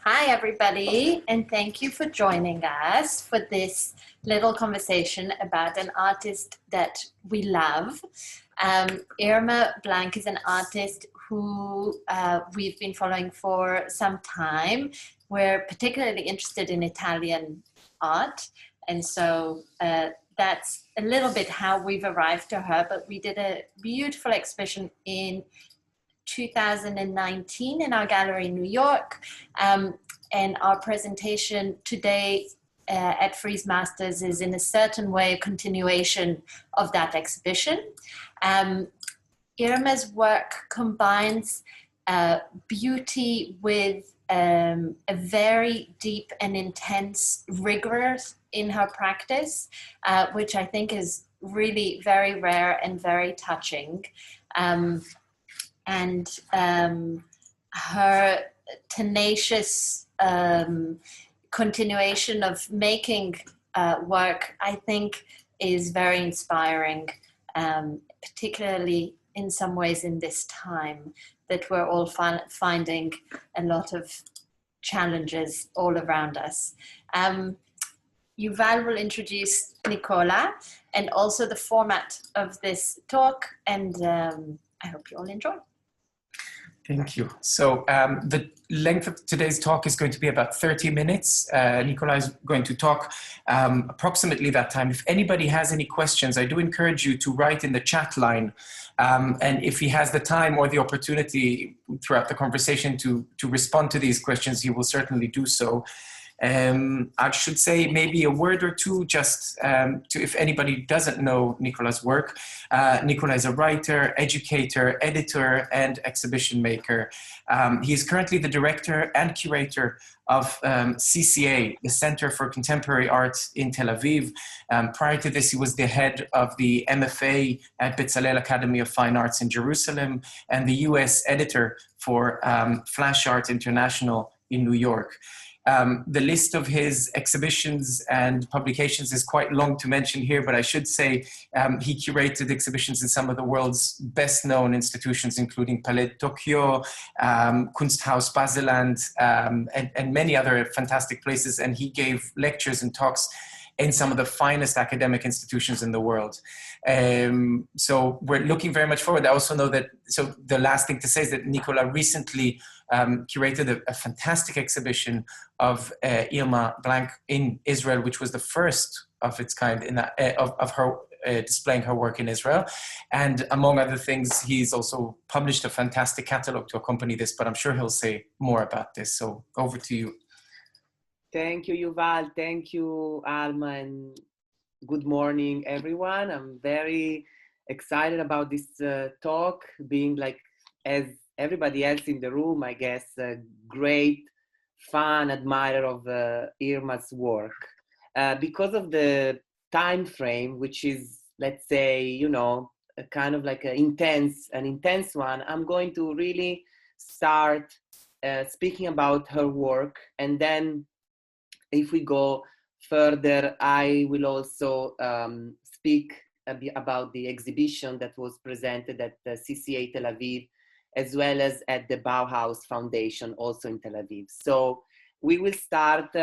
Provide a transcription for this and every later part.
Hi, everybody, and thank you for joining us for this little conversation about an artist that we love. Irma Blank is an artist who we've been following for some time. We're particularly interested in Italian art, and so that's a little bit how we've arrived to her. But we did a beautiful exhibition in 2019 in our gallery in New York. And our presentation today at Frieze Masters is in a certain way a continuation of that exhibition. Irma's work combines beauty with a very deep and intense rigor in her practice, which I think is really very rare and very touching. And her tenacious continuation of making work, I think, is very inspiring, particularly in some ways in this time that we're all finding a lot of challenges all around us. Yuval will introduce Nicola and also the format of this talk, and I hope you all enjoy. Thank you. So the length of today's talk is going to be about 30 minutes. Nicola is going to talk approximately that time. If anybody has any questions, I do encourage you to write in the chat line. And if he has the time or the opportunity throughout the conversation to respond to these questions, he will certainly do so. I should say maybe a word or two just to if anybody doesn't know Nicola's work. Nicola is a writer, educator, editor, and exhibition maker. He is currently the director and curator of CCA, the Center for Contemporary Art in Tel Aviv. Prior to this, he was the head of the MFA at Bezalel Academy of Fine Arts in Jerusalem and the US editor for Flash Art International in New York. The list of his exhibitions and publications is quite long to mention here, but I should say he curated exhibitions in some of the world's best known institutions, including Palais de Tokyo, Kunsthaus Baseland, and many other fantastic places. And he gave lectures and talks in some of the finest academic institutions in the world. So we're looking very much forward. I also know that, so the last thing to say is that Nicola recently curated a fantastic exhibition of Irma Blank in Israel, which was the first of its kind in that, of her displaying her work in Israel. And among other things, he's also published a fantastic catalog to accompany this, but I'm sure he'll say more about this. So over to you. Thank you, Yuval. Thank you, Alma, and good morning, everyone. I'm very excited about this talk, being like, as everybody else in the room, I guess, a great fan admirer of Irma's work. Because of the time frame, which is, let's say, you know, a kind of like an intense one, I'm going to really start speaking about her work, and then if we go further, I will also speak about the exhibition that was presented at the CCA Tel Aviv, as well as at the Bauhaus Foundation, also in Tel Aviv. So we will start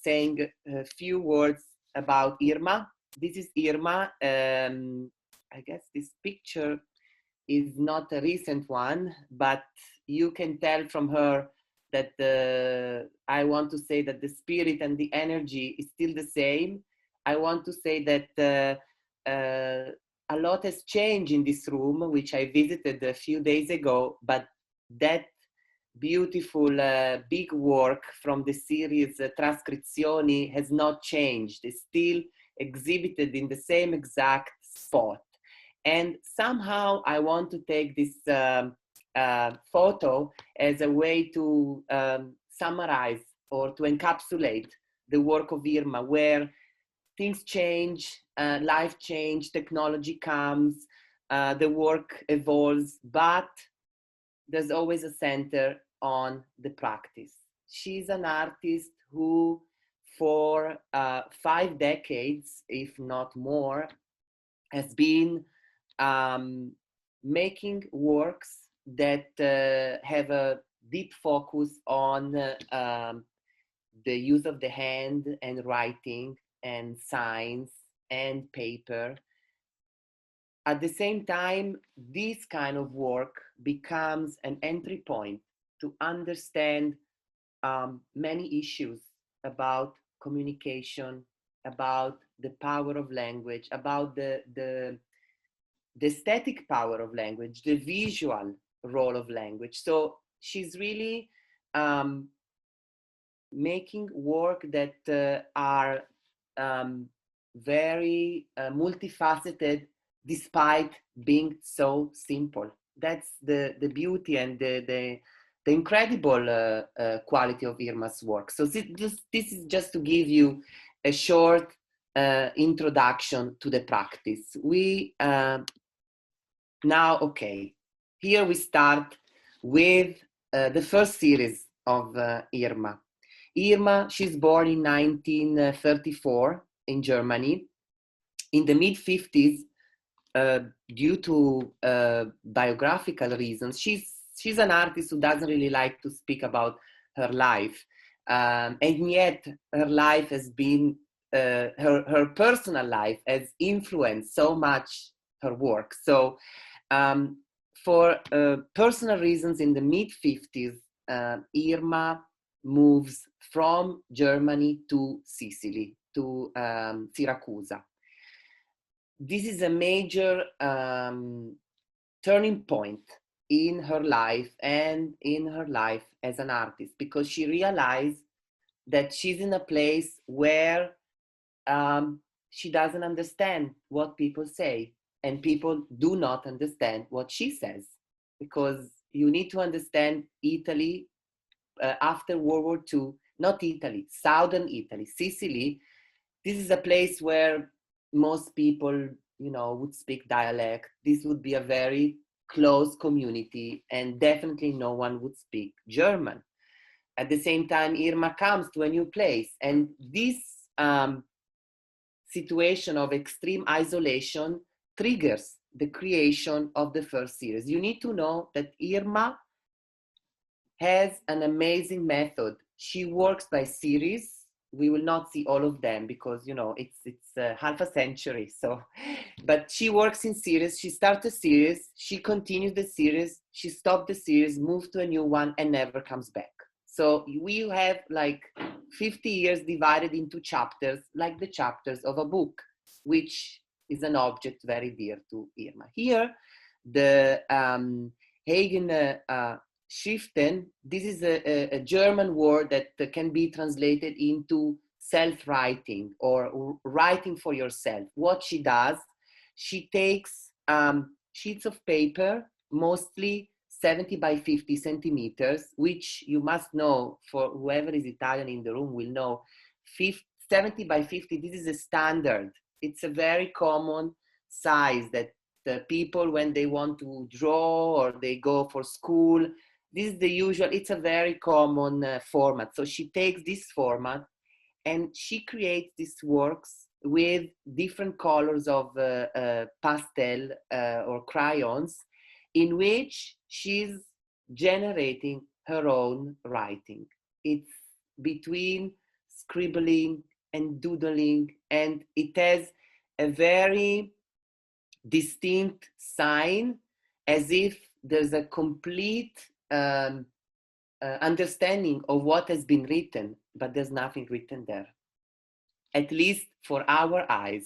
saying a few words about Irma. This is Irma. I guess this picture is not a recent one, but you can tell from her that I want to say that the spirit and the energy is still the same. I want to say that a lot has changed in this room, which I visited a few days ago, but that beautiful big work from the series Trascrizioni has not changed. It's still exhibited in the same exact spot. And somehow I want to take this photo as a way to summarize or to encapsulate the work of Irma, where things change, life change, technology comes, the work evolves, but there's always a center on the practice. She's an artist who, for 5 decades, if not more, has been making works that have a deep focus on the use of the hand and writing and signs and paper. At the same time, this kind of work becomes an entry point to understand many issues about communication, about the power of language, about the aesthetic power of language, the visual role of language. So she's really making work that are very multifaceted, despite being so simple. That's the beauty and the incredible quality of Irma's work. So this is just to give you a short introduction to the practice. We now, okay, here we start with the first series of Irma. Irma, she's born in 1934 in Germany. In the mid-50s, due to biographical reasons, she's an artist who doesn't really like to speak about her life. And yet her life has been, her personal life has influenced so much her work. So for personal reasons, in the mid-50s, Irma moves from Germany to Sicily, to Syracuse. This is a major turning point in her life and in her life as an artist, because she realized that she's in a place where she doesn't understand what people say, and people do not understand what she says, because you need to understand Italy after World War II, not Italy, southern Italy, Sicily. This is a place where most people, would speak dialect. This would be a very close community, and definitely no one would speak German. At the same time, Irma comes to a new place, and this situation of extreme isolation triggers the creation of the first series. You need to know that Irma has an amazing method. She works by series. We will not see all of them because, it's half a century. So, but she works in series. She starts a series, she continues the series, she stops the series, moves to a new one, and never comes back. So we have like 50 years divided into chapters, like the chapters of a book, which is an object very dear to Irma. Here, the Hagen Schriften, this is a German word that can be translated into self-writing or writing for yourself. What she does, she takes sheets of paper, mostly 70 by 50 centimeters, which you must know, for whoever is Italian in the room will know, 70 by 50, this is a standard. It's a very common size that the people, when they want to draw or they go for school, this is the usual, it's a very common format. So she takes this format and she creates these works with different colors of pastel or crayons, in which she's generating her own writing. It's between scribbling and doodling, and it has a very distinct sign, as if there's a complete understanding of what has been written, but there's nothing written there, at least for our eyes.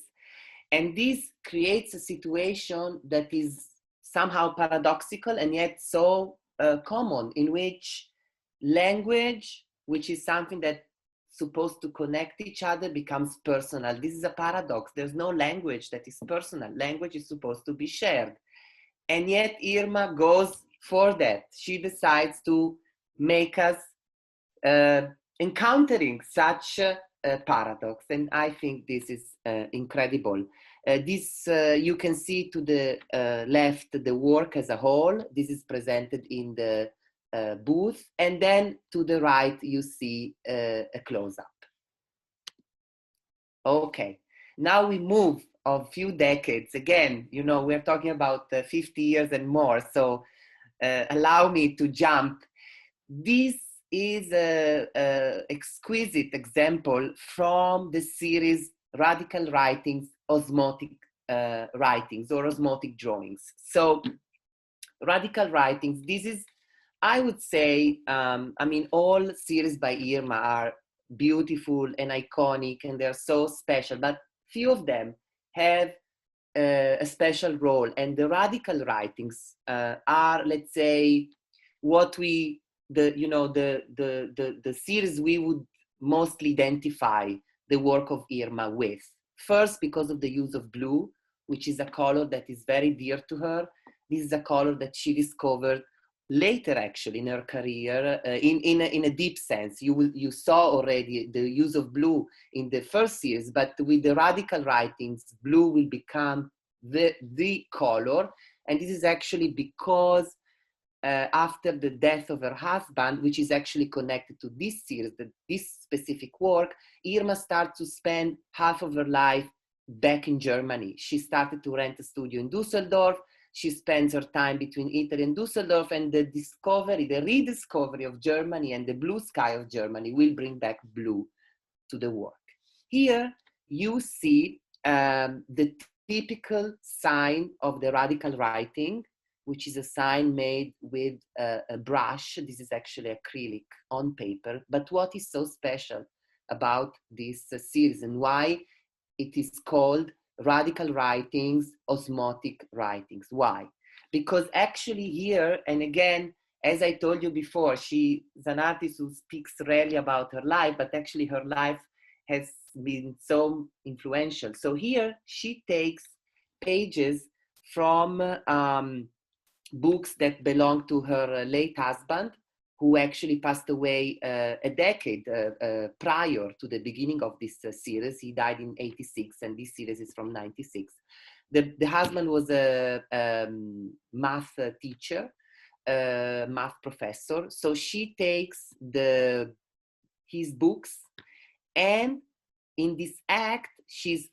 And this creates a situation that is somehow paradoxical and yet so common, in which language, which is something that's supposed to connect each other, becomes personal. This is a paradox. There's no language that is personal. Language is supposed to be shared. And yet Irma goes for that. She decides to make us encountering such a paradox. And I think this is incredible. This you can see to the left the work as a whole. This is presented in the booth, and then to the right you see a close-up. Okay, now we move a few decades. Again, we're talking about 50 years and more, so allow me to jump. this is a exquisite example from the series Radical Writings, Osmotic Writings or Osmotic Drawings. So Radical Writings, this is, I would say, I mean, all series by Irma are beautiful and iconic and they're so special, but few of them have a special role. And the Radical Writings are, let's say, what we, the series we would mostly identify the work of Irma with. First, because of the use of blue, which is a color that is very dear to her. This is a color that she discovered later, actually, in her career, in a deep sense. You saw already the use of blue in the first series, but with the Radical Writings, blue will become the color. And this is actually because after the death of her husband, which is actually connected to this series, this specific work, Irma started to spend half of her life back in Germany. She started to rent a studio in Düsseldorf. She spends her time between Italy and Düsseldorf, and the rediscovery of Germany and the blue sky of Germany will bring back blue to the work. Here you see the typical sign of the Radical Writing, which is a sign made with a brush. This is actually acrylic on paper. But what is so special about this series and why it is called Radical Writings, Osmotic Writings? Why? Because actually here, and again, as I told you before, she is an artist who speaks rarely about her life, but actually her life has been so influential. So here she takes pages from books that belong to her late husband, who actually passed away a decade prior to the beginning of this series. He died in '86, and this series is from '96. The husband was a math teacher, math professor. So she takes his books, and in this act, she's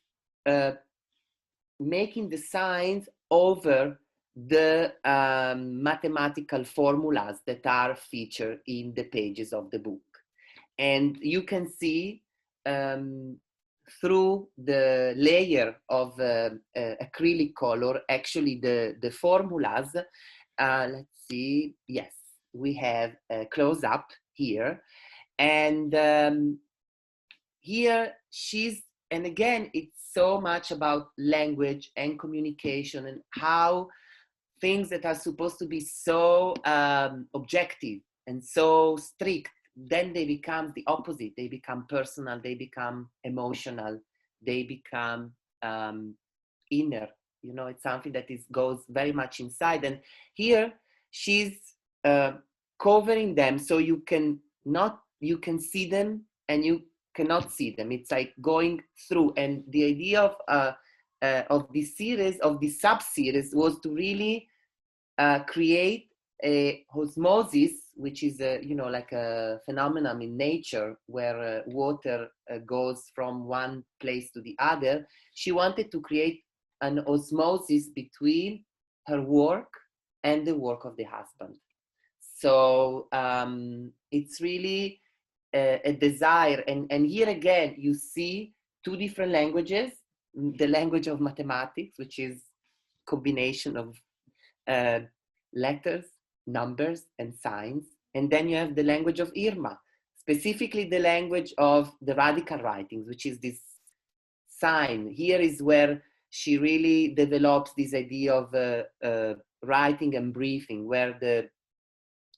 making the signs over the mathematical formulas that are featured in the pages of the book. And you can see through the layer of acrylic color, actually the formulas. Let's see, yes, we have a close-up here. And here she's, and again, it's so much about language and communication and how things that are supposed to be so objective and so strict, then they become the opposite. They become personal, they become emotional, they become inner. You know, it's something that goes very much inside. And here she's covering them so you can see them and you cannot see them. It's like going through. And the idea of this series, of this sub-series, was to really create a osmosis, which is like a phenomenon in nature where water goes from one place to the other. She wanted to create an osmosis between her work and the work of the husband. So it's really a desire. And here again, you see two different languages: the language of mathematics, which is combination of letters, numbers, and signs. And then you have the language of Irma, specifically the language of the Radical Writings, which is this sign. Here is where she really develops this idea of writing and briefing, where the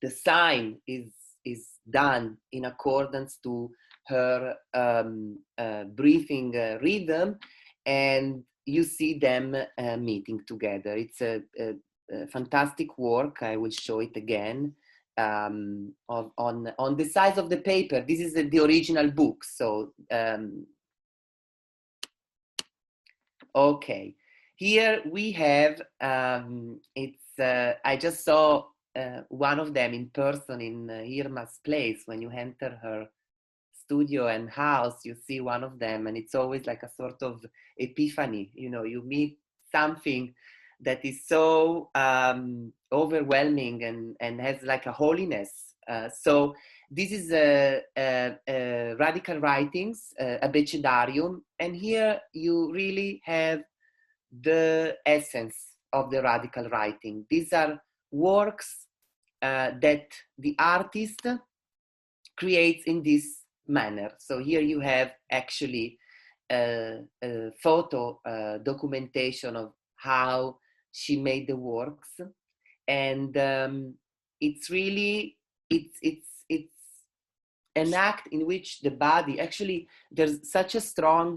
sign is done in accordance to her briefing rhythm, and you see them meeting together. It's a fantastic work. I will show it again on the size of the paper. This is the original book. So okay, here we have I just saw one of them in person in Irma's place. When you enter her studio and house, you see one of them, and it's always like a sort of epiphany. You know, you meet something that is so overwhelming and has like a holiness So this is a radical writings, abecedarium, and here you really have the essence of the radical writing. These are works that the artist creates in this manner. So here you have actually a photo documentation of how she made the works, and it's really it's an act in which the body actually, there's such a strong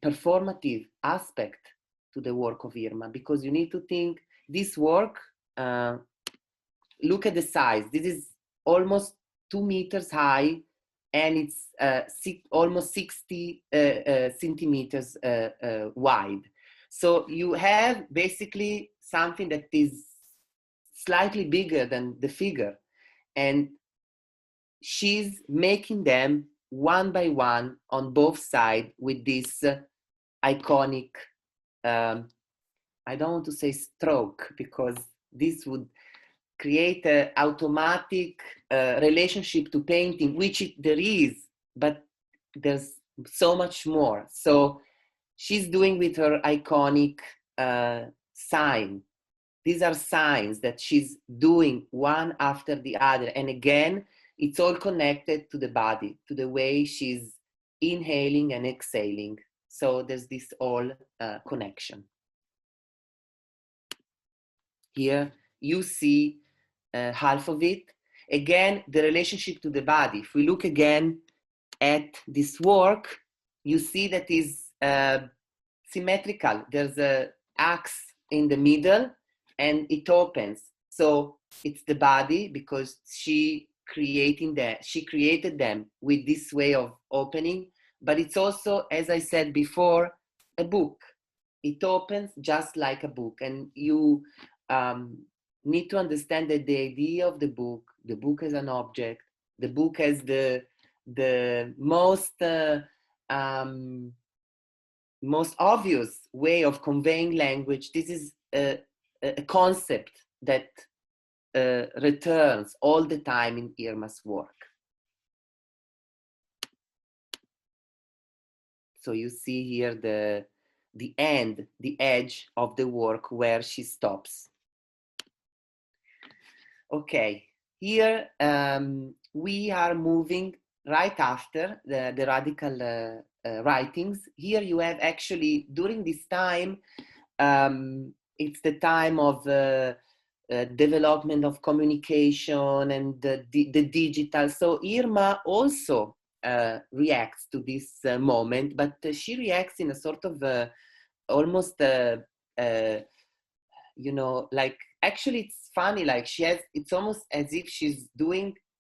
performative aspect to the work of Irma, because you need to think this work, look at the size. This is almost 2 meters high, and it's almost 60 centimeters wide. So you have basically something that is slightly bigger than the figure, and she's making them one by one on both sides with this iconic, I don't want to say stroke, because this would create an automatic relationship to painting, which there is, but there's so much more. So she's doing with her iconic sign. These are signs that she's doing one after the other. And again, it's all connected to the body, to the way she's inhaling and exhaling. So there's this all connection. Here you see half of it. Again, the relationship to the body. If we look again at this work, you see that is symmetrical. There's an axe in the middle and it opens. So it's the body, because she created them with this way of opening. But it's also, as I said before, a book. It opens just like a book, and you need to understand that the idea of the book as an object, the book as the most obvious way of conveying language. This is a concept that returns all the time in Irma's work. So you see here the end, the edge of the work where she stops. Okay, here we are moving right after the radical writings. Here you have actually, during this time, it's the time of development of communication and the digital. So Irma also reacts to this moment, but she reacts in a sort of almost, you know, like, actually it's funny, like it's almost as if she's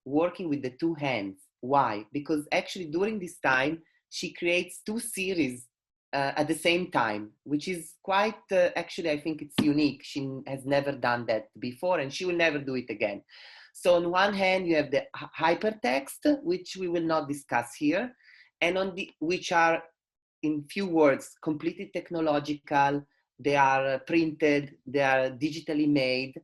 working with the two hands. Why? Because actually during this time, she creates 2 series at the same time, which is quite, actually, I think it's unique. She has never done that before, and she will never do it again. So on one hand, you have the hypertext, which we will not discuss here, and which are, in few words, completely technological. They are printed, they are digitally made.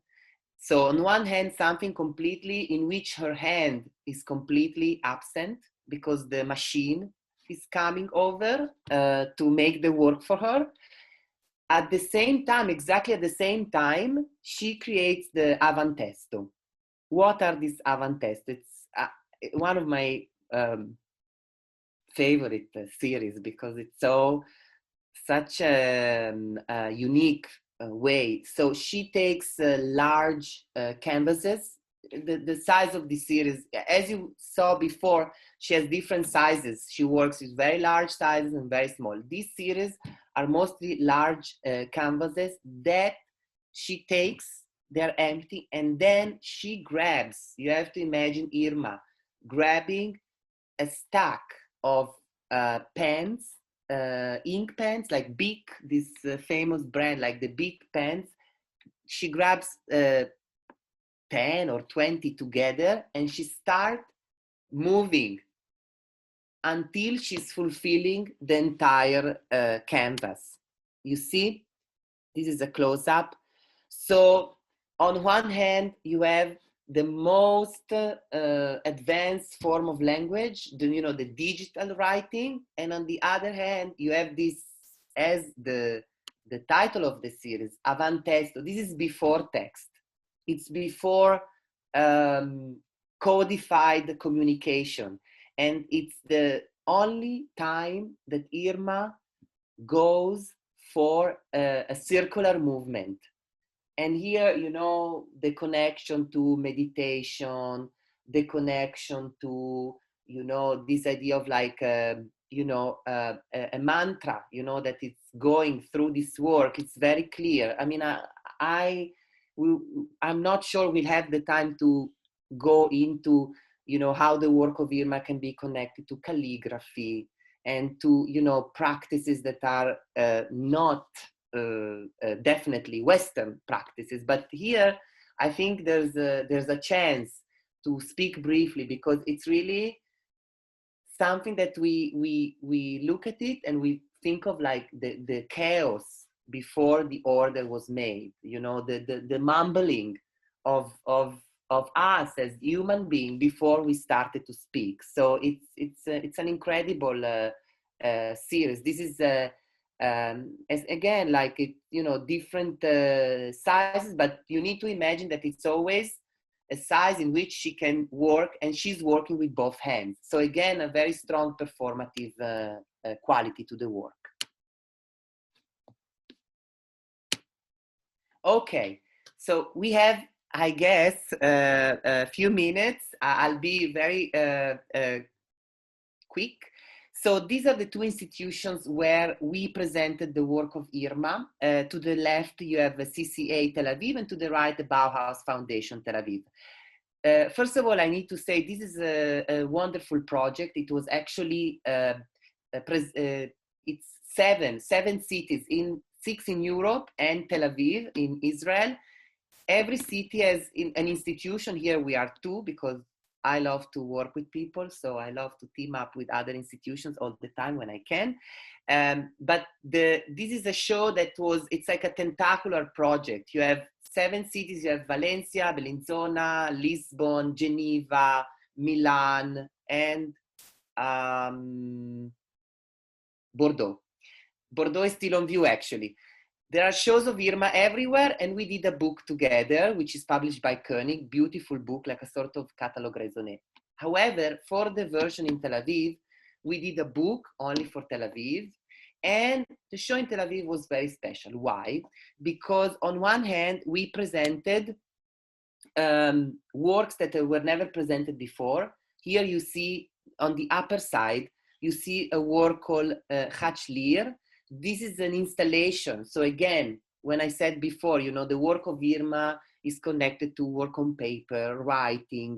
So on one hand, something completely in which her hand is completely absent, because the machine is coming over to make the work for her. At the same time, exactly at the same time, she creates the avantesto. What are these avantesto? It's one of my favorite series, because it's such a unique way. So she takes large canvases. The size of the series, as you saw before, she has different sizes. She works with very large sizes and very small. These series are mostly large canvases that she takes. They're empty, and then she grabs. You have to imagine Irma grabbing a stack of pens, ink pens, like Bic, this famous brand, like the Bic pens. She grabs 10 or 20 together, and she starts moving until she's fulfilling the entire canvas. You see, this is a close-up. So on one hand, you have the most advanced form of language, the digital writing. And on the other hand, you have this as the title of the series, Avant Testo. This is before text. It's before codified communication. And it's the only time that Irma goes for a circular movement. And here, the connection to meditation, the connection to, this idea of like, a mantra, that it's going through this work. It's very clear. I mean, I'm not sure we'll have the time to go into, how the work of Irma can be connected to calligraphy and to, practices that are not definitely Western practices. But here, I think there's a chance to speak briefly, because it's really something that we look at it and we think of like the chaos before the order was made, the mumbling of us as human beings before we started to speak. So it's an incredible series. This is as again, like different sizes, but you need to imagine that it's always a size in which she can work, and she's working with both hands. So again, a very strong performative quality to the work. Okay, so we have, I guess, a few minutes. I'll be very quick. So these are the two institutions where we presented the work of Irma. To the left, you have the CCA Tel Aviv, and to the right, the Bauhaus Foundation Tel Aviv. First of all, I need to say this is a wonderful project. It was actually, it's seven cities, 6 in Europe and Tel Aviv in Israel. Every city has an institution. Here we are 2, because I love to work with people, so I love to team up with other institutions all the time when I can. But this is a show that it's like a tentacular project. You have 7 cities. You have Valencia, Bellinzona, Lisbon, Geneva, Milan, and Bordeaux. Bordeaux is still on view, actually. There are shows of Irma everywhere, and we did a book together, which is published by Koenig, beautiful book, like a sort of catalogue raisonné. However, for the version in Tel Aviv, we did a book only for Tel Aviv, and the show in Tel Aviv was very special. Why? Because on one hand, we presented works that were never presented before. Here you see, on the upper side, you see a work called Hachlir. This is an installation. So again, when I said before, the work of Irma is connected to work on paper, writing,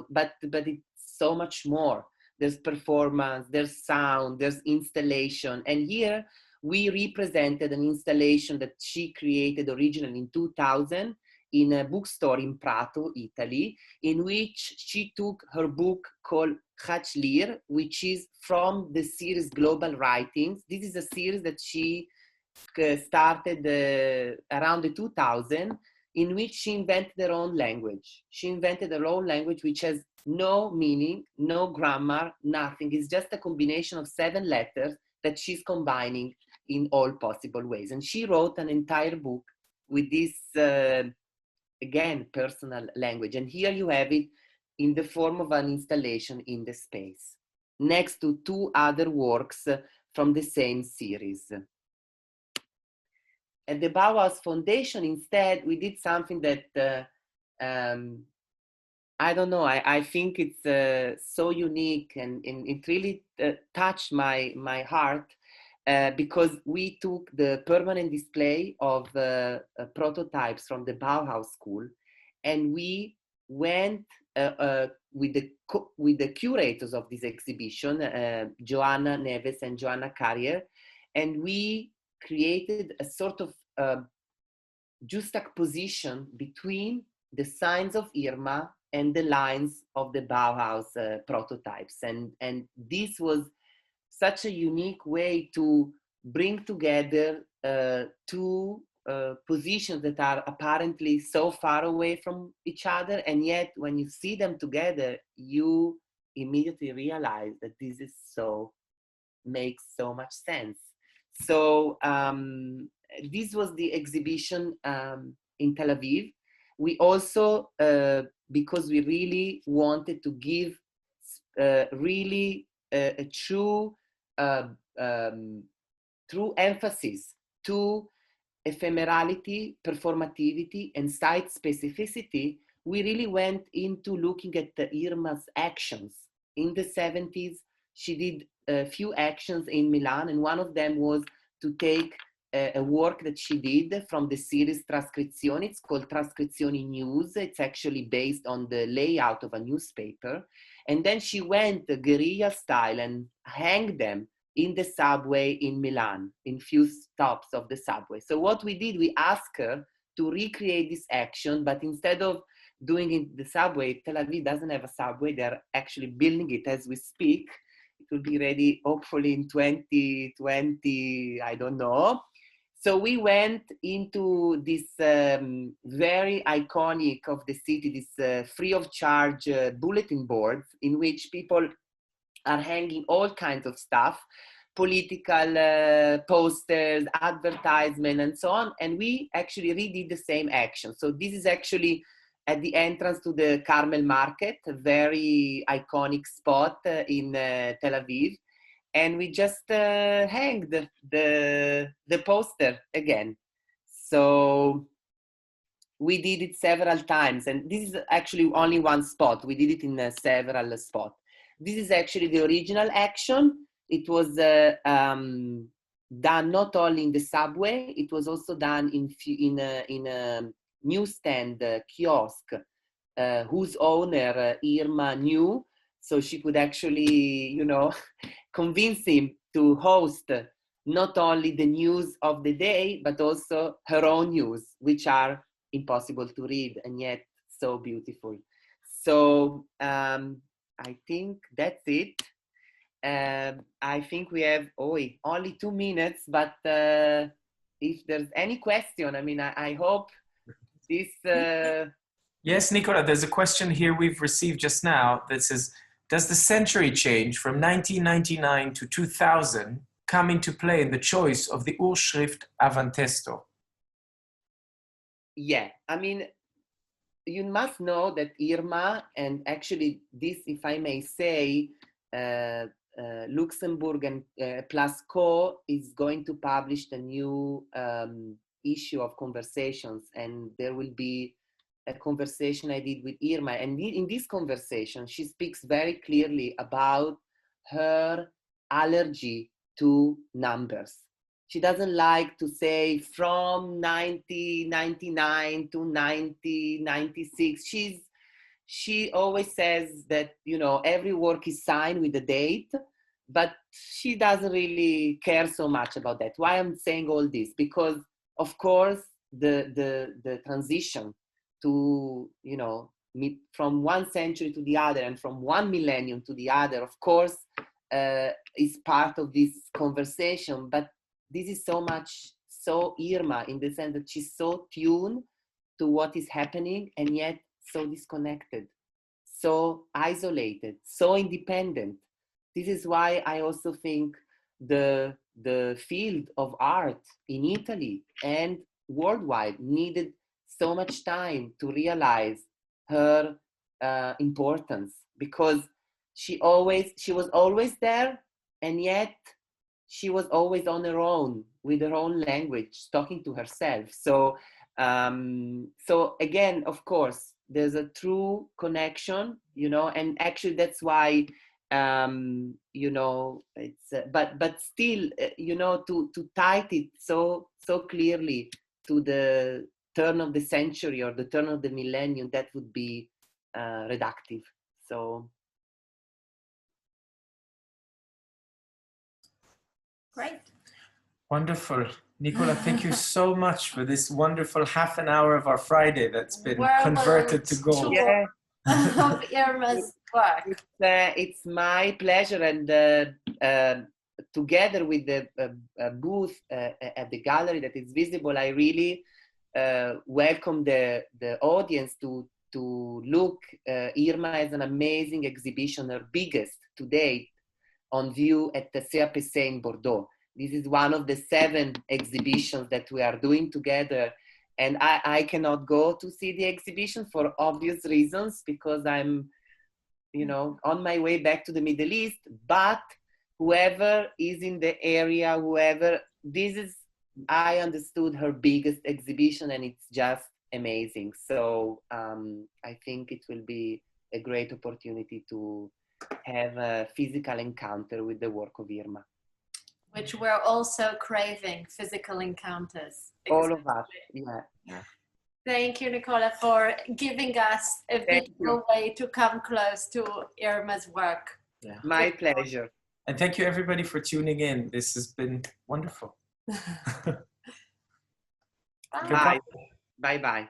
but it's so much more. There's performance, there's sound, there's installation. And here we represented an installation that she created originally in 2000 in a bookstore in Prato, Italy, in which she took her book called Hachlir, which is from the series Global Writings. This is a series that she started around the 2000, in which she invented her own language. She invented her own language, which has no meaning, no grammar, nothing. It's just a combination of 7 letters that she's combining in all possible ways. And she wrote an entire book with this, again, personal language. And here you have it in the form of an installation in the space, next to 2 other works from the same series. At the Bauhaus Foundation, instead, we did something that, I don't know, I think it's so unique, and it really touched my heart, because we took the permanent display of prototypes from the Bauhaus School, and we went with the curators of this exhibition, Joanna Neves and Joanna Carrier, and we created a sort of juxtaposition between the signs of Irma and the lines of the Bauhaus prototypes. And this was such a unique way to bring together 2 positions that are apparently so far away from each other, and yet when you see them together, you immediately realize that this is so, makes so much sense. So this was the exhibition in Tel Aviv. We also, because we really wanted to give really a true true emphasis to ephemerality, performativity, and site specificity, we really went into looking at Irma's actions. In the 70s, she did a few actions in Milan, and one of them was to take a work that she did from the series Trascrizioni. It's called Trascrizioni News. It's actually based on the layout of a newspaper. And then she went guerrilla style and hanged them in the subway in Milan, in few stops of the subway. So what we did, we asked her to recreate this action, but instead of doing it in the subway, Tel Aviv doesn't have a subway. They're actually building it as we speak. It will be ready hopefully in 2020, I don't know. So we went into this very iconic of the city, this free of charge bulletin boards in which people are hanging all kinds of stuff, political posters, advertisement, and so on. And we actually redid the same action. So this is actually at the entrance to the Carmel Market, a very iconic spot in Tel Aviv. And we just hanged the poster again. So we did it several times. And this is actually only one spot. We did it in several spots. This is actually the original action. It was done not only in the subway, it was also done in a newsstand kiosk, whose owner Irma knew. So she could actually, you know, convince him to host not only the news of the day, but also her own news, which are impossible to read and yet so beautiful. So I think that's it. I think we have only 2 minutes, but if there's any question, I mean, I hope this... Yes, Nicola, there's a question here we've received just now that says, does the century change from 1999 to 2000 come into play in the choice of the Urschrift Avantesto? Yeah, I mean, you must know that Irma, and actually this, if I may say, Luxembourg Co is going to publish the new issue of Conversations, and there will be a conversation I did with Irma. And in this conversation, she speaks very clearly about her allergy to numbers. She doesn't like to say from 1999 to 1996. She always says that, you know, every work is signed with a date, but she doesn't really care so much about that. Why I'm saying all this? Because, of course, the transition to, you know, from one century to the other and from one millennium to the other, of course, is part of this conversation. But this is so Irma, in the sense that she's so tuned to what is happening and yet so disconnected, so isolated, so independent. This is why I also think the field of art in Italy and worldwide needed so much time to realize her importance, because she was always there, and yet she was always on her own with her own language, talking to herself. So so again, of course, there's a true connection, you know, and actually that's why you know, it's but still, you know, to tie it so clearly to the turn of the century or the turn of the millennium, that would be reductive. So Great. Wonderful. Nicola, thank you so much for this wonderful half an hour of our Friday that's been converted to gold. Yeah. Of Irma's work. It's my pleasure, and together with the booth at the gallery that is visible, I really welcome the audience to look Irma as an amazing exhibition, her biggest to date, on view at the CAPC in Bordeaux. This is one of the 7 exhibitions that we are doing together. And I cannot go to see the exhibition for obvious reasons, because I'm, you know, on my way back to the Middle East. But whoever is in the area, this is, I understood, her biggest exhibition, and it's just amazing. So I think it will be a great opportunity to have a physical encounter with the work of Irma. Which we're also craving, physical encounters. All of us, yeah. Thank you, Nicola, for giving us a visual way to come close to Irma's work. Yeah. My pleasure. And thank you everybody for tuning in. This has been wonderful. Bye. Bye-bye.